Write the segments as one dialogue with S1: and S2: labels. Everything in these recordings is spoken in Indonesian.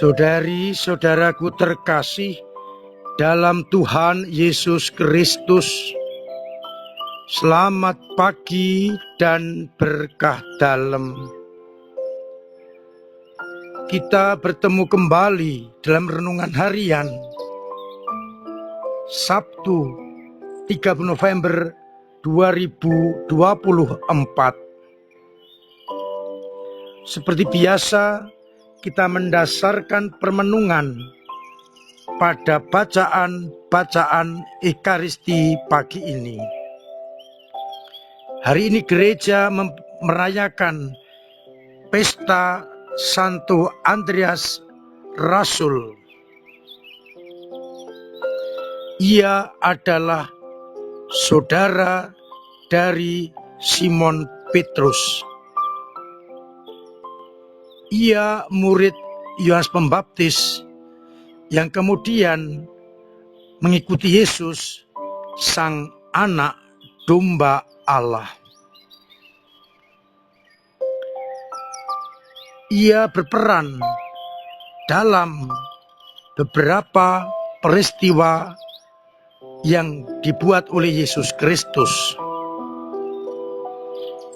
S1: Saudari-saudaraku terkasih dalam Tuhan Yesus Kristus, selamat pagi dan berkah dalam. Kita bertemu kembali dalam renungan harian Sabtu 30 November 2024. Seperti biasa, kita mendasarkan permenungan pada bacaan Ekaristi pagi ini. Hari ini gereja merayakan pesta Santo Andreas Rasul. Ia adalah saudara dari Simon Petrus. Ia murid Yohanes Pembaptis yang kemudian mengikuti Yesus, sang anak domba Allah. Ia berperan dalam beberapa peristiwa yang dibuat oleh Yesus Kristus.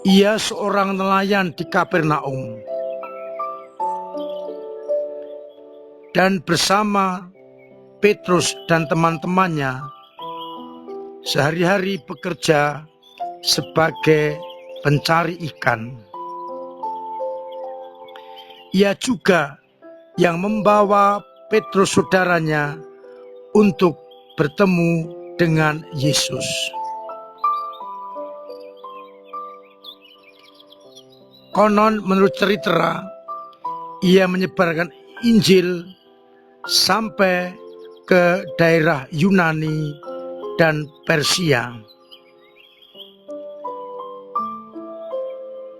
S1: Ia seorang nelayan di Kapernaum. Dan bersama Petrus dan teman-temannya sehari-hari bekerja sebagai pencari ikan. Ia juga yang membawa Petrus saudaranya untuk bertemu dengan Yesus. Konon menurut cerita, ia menyebarkan Injil sampai ke daerah Yunani dan Persia.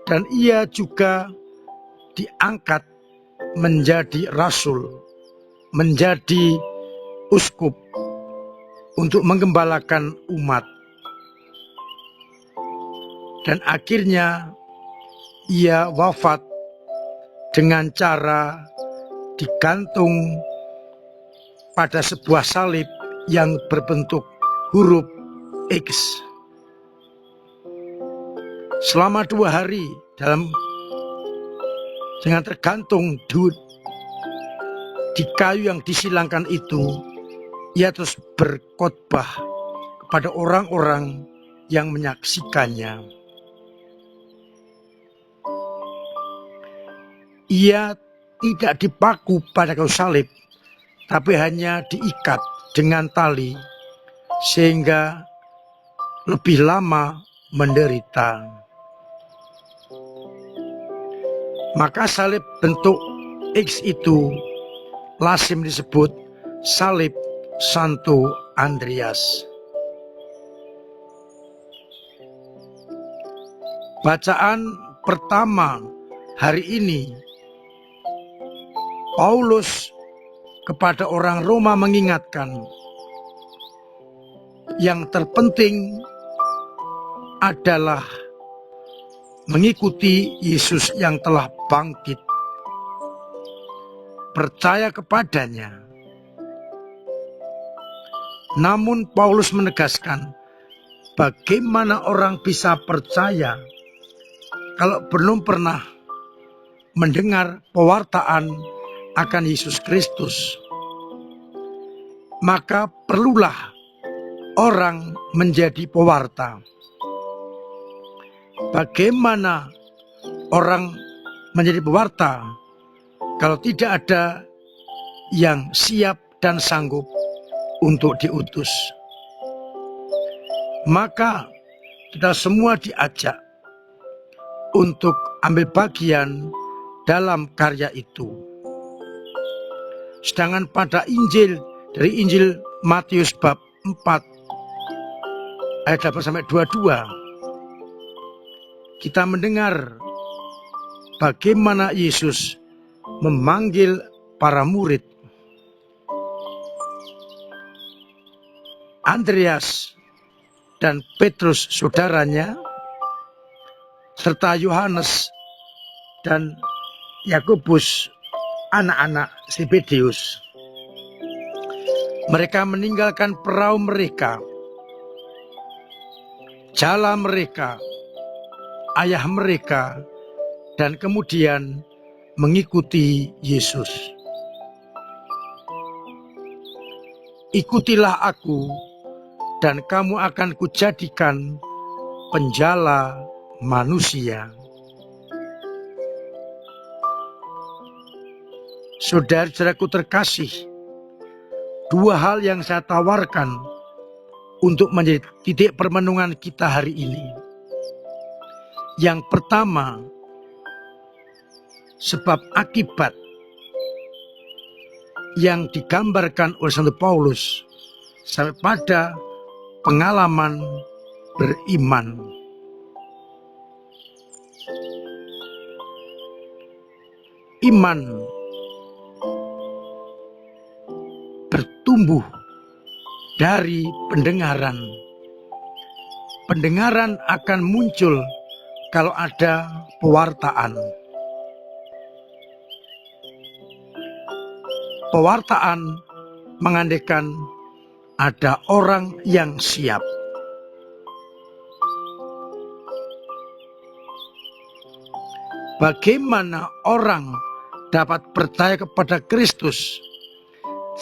S1: Dan ia juga diangkat menjadi rasul, menjadi uskup untuk menggembalakan umat. Dan akhirnya ia wafat dengan cara digantung pada sebuah salib yang berbentuk huruf X. Selama 2 hari dengan tergantung di kayu yang disilangkan itu, ia terus berkhotbah kepada orang-orang yang menyaksikannya. Ia tidak dipaku pada kayu salib, tapi hanya diikat dengan tali sehingga lebih lama menderita. Maka salib bentuk X itu lazim disebut salib Santo Andreas. Bacaan pertama hari ini, Paulus kepada orang Roma mengingatkan, yang terpenting adalah mengikuti Yesus yang telah bangkit, percaya kepadanya. Namun Paulus menegaskan, bagaimana orang bisa percaya kalau belum pernah mendengar pewartaan akan Yesus Kristus? Maka perlulah orang menjadi pewarta. Bagaimana orang menjadi pewarta kalau tidak ada yang siap dan sanggup untuk diutus? Maka kita semua diajak untuk ambil bagian dalam karya itu. Sedangkan pada Injil, dari Injil Matius bab 4 ayat 8-22, kita mendengar bagaimana Yesus memanggil para murid. Andreas dan Petrus saudaranya, serta Yohanes dan Yakobus anak-anak Zebedeus. Mereka meninggalkan perahu mereka, jala mereka, ayah mereka, dan kemudian mengikuti Yesus. Ikutilah aku, dan kamu akan kujadikan penjala manusia. Saudara-saudaraku terkasih, dua hal yang saya tawarkan untuk menjadi titik permenungan kita hari ini. Yang pertama, sebab akibat yang digambarkan oleh Santo Paulus sampai pada pengalaman beriman. Iman bertumbuh dari pendengaran. Pendengaran akan muncul kalau ada pewartaan. Pewartaan mengandaikan ada orang yang siap. Bagaimana orang dapat percaya kepada Kristus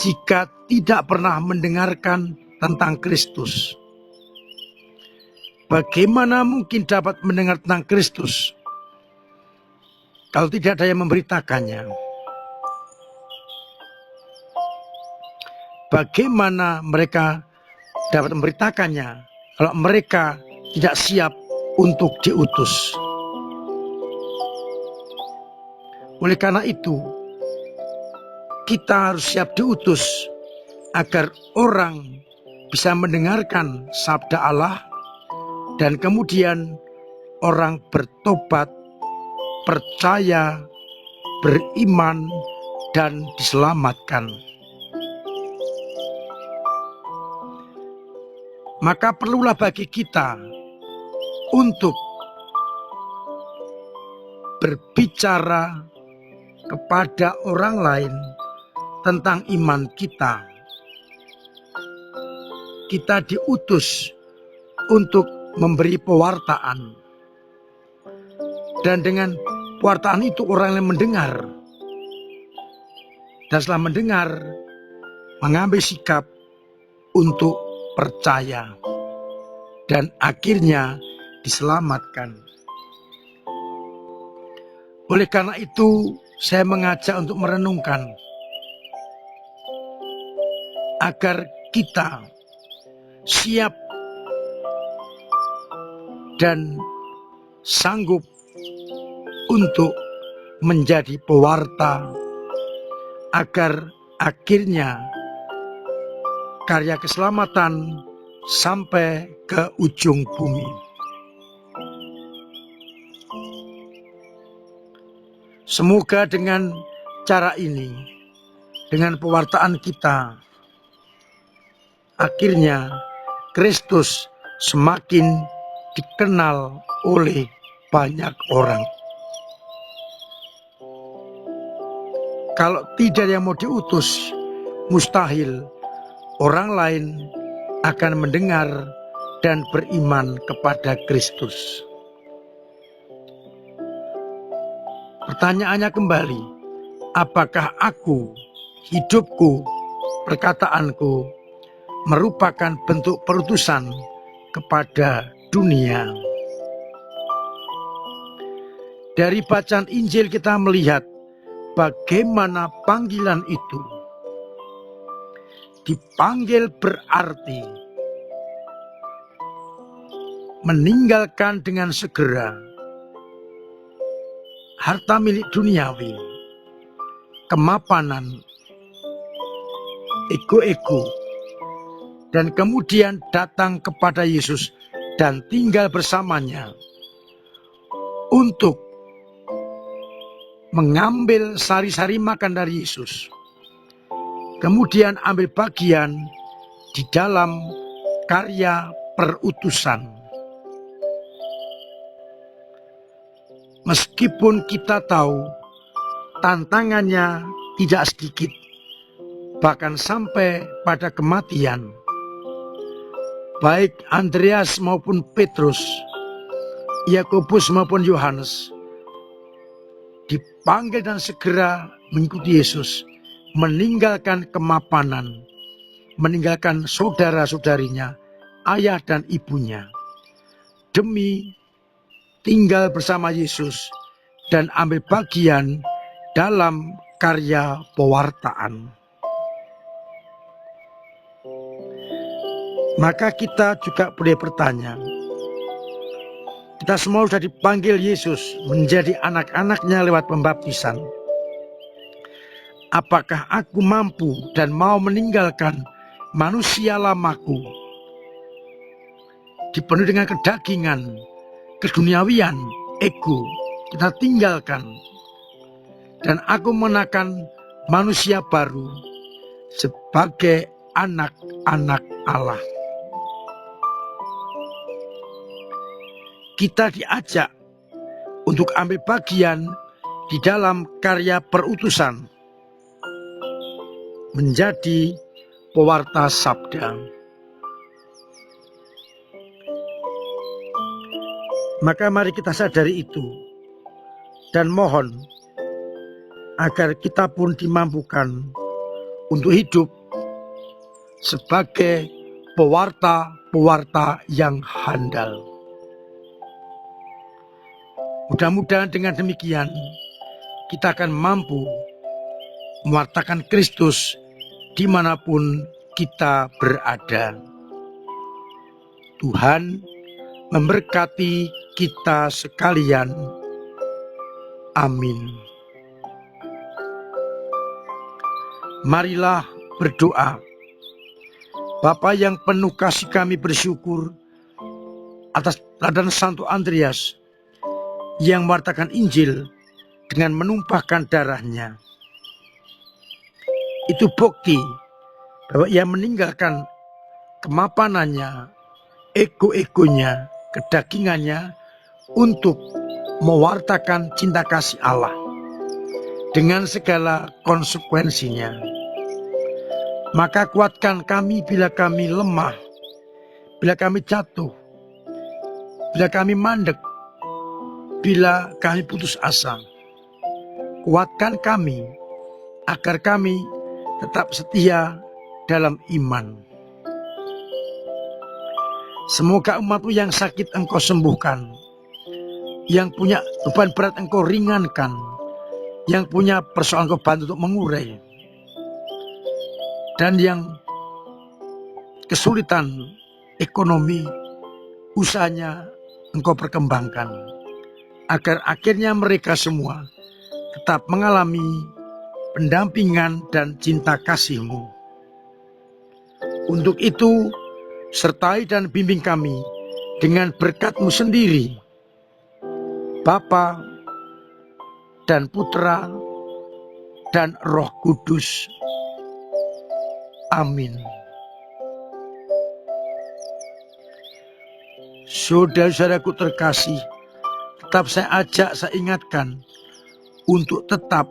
S1: jika tidak pernah mendengarkan tentang Kristus? Bagaimana mungkin dapat mendengar tentang Kristus kalau tidak ada yang memberitakannya? Bagaimana mereka dapat memberitakannya kalau mereka tidak siap untuk diutus? Oleh karena itu, kita harus siap diutus agar orang bisa mendengarkan sabda Allah dan kemudian orang bertobat, percaya, beriman, dan diselamatkan. Maka perlulah bagi kita untuk berbicara kepada orang lain tentang iman kita. Kita diutus untuk memberi pewartaan. Dan dengan pewartaan itu orang yang mendengar. Dan setelah mendengar, mengambil sikap untuk percaya. Dan akhirnya diselamatkan. Oleh karena itu, saya mengajak untuk merenungkan agar kita siap dan sanggup untuk menjadi pewarta agar akhirnya karya keselamatan sampai ke ujung bumi. Semoga dengan cara ini, dengan pewartaan kita, akhirnya Kristus semakin dikenal oleh banyak orang. Kalau tidak yang mau diutus, mustahil orang lain akan mendengar dan beriman kepada Kristus. Pertanyaannya kembali, apakah aku, hidupku, perkataanku merupakan bentuk perutusan kepada dunia? Dari bacaan Injil kita melihat bagaimana panggilan itu. Dipanggil berarti meninggalkan dengan segera harta milik duniawi, kemapanan, ego-ego, dan kemudian datang kepada Yesus dan tinggal bersamanya untuk mengambil sari-sari makan dari Yesus. Kemudian ambil bagian di dalam karya perutusan. Meskipun kita tahu tantangannya tidak sedikit, bahkan sampai pada kematian. Baik Andreas maupun Petrus, Yakobus maupun Yohanes dipanggil dan segera mengikuti Yesus, meninggalkan kemapanan, meninggalkan saudara-saudarinya, ayah dan ibunya, demi tinggal bersama Yesus dan ambil bagian dalam karya pewartaan. Maka kita juga boleh bertanya, kita semua sudah dipanggil Yesus menjadi anak-anaknya lewat pembaptisan. Apakah aku mampu dan mau meninggalkan manusia lamaku, dipenuhi dengan kedagingan, keduniawian, ego, kita tinggalkan, dan aku menakan manusia baru sebagai anak-anak Allah. Kita diajak untuk ambil bagian di dalam karya perutusan, menjadi pewarta sabda. Maka mari kita sadari itu dan mohon agar kita pun dimampukan untuk hidup sebagai pewarta-pewarta yang handal. Mudah-mudahan dengan demikian kita akan mampu mewartakan Kristus dimanapun kita berada. Tuhan memberkati kita sekalian. Amin. Marilah berdoa. Bapa yang penuh kasih, kami bersyukur atas teladan Santo Andreas yang mewartakan Injil dengan menumpahkan darahnya. Itu bukti bahwa ia meninggalkan kemapanannya, ego-egonya, kedagingannya untuk mewartakan cinta kasih Allah dengan segala konsekuensinya. Maka kuatkan kami bila kami lemah, bila kami jatuh, bila kami mandek, bila kami putus asa. Kuatkan kami agar kami tetap setia dalam iman. Semoga umat-Mu yang sakit Engkau sembuhkan, yang punya beban berat Engkau ringankan, yang punya persoalan Engkau bantu untuk mengurai, dan yang kesulitan ekonomi, usahanya Engkau perkembangkan, agar akhirnya mereka semua tetap mengalami pendampingan dan cinta kasih-Mu. Untuk itu, sertai dan bimbing kami dengan berkat-Mu sendiri, Bapa dan Putra dan Roh Kudus. Amin. Saudara-saudaraku terkasih, tetap saya ajak, saya ingatkan untuk tetap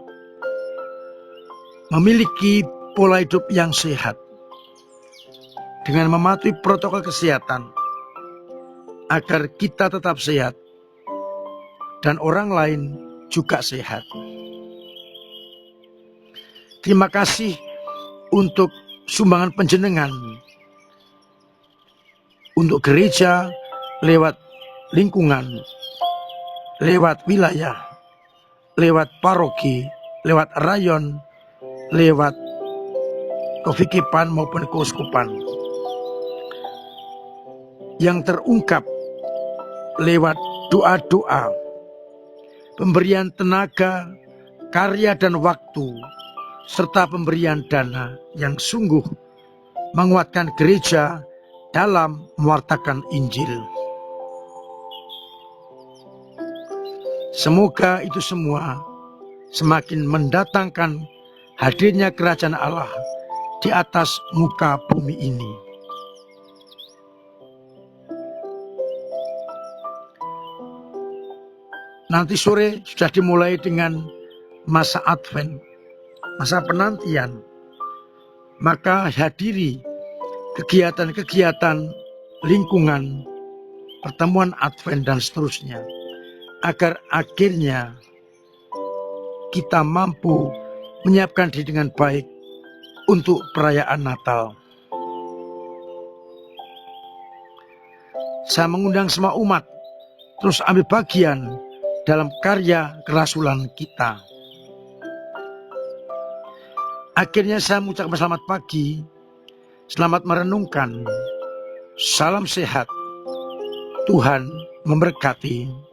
S1: memiliki pola hidup yang sehat dengan mematuhi protokol kesehatan agar kita tetap sehat dan orang lain juga sehat. Terima kasih untuk sumbangan panjenengan untuk gereja lewat lingkungan, lewat wilayah, lewat paroki, lewat rayon, lewat kefikipan maupun keuskupan, yang terungkap lewat doa-doa, pemberian tenaga, karya dan waktu, serta pemberian dana yang sungguh menguatkan gereja dalam mewartakan Injil. Semoga itu semua semakin mendatangkan hadirnya kerajaan Allah di atas muka bumi ini. Nanti sore sudah dimulai dengan masa Advent. masa penantian, maka hadiri kegiatan-kegiatan lingkungan, pertemuan Advent dan seterusnya, agar akhirnya kita mampu menyiapkan diri dengan baik untuk perayaan Natal. Saya mengundang semua umat terus ambil bagian dalam karya kerasulan kita. Akhirnya saya mengucapkan selamat pagi, selamat merenungkan, salam sehat, Tuhan memberkati.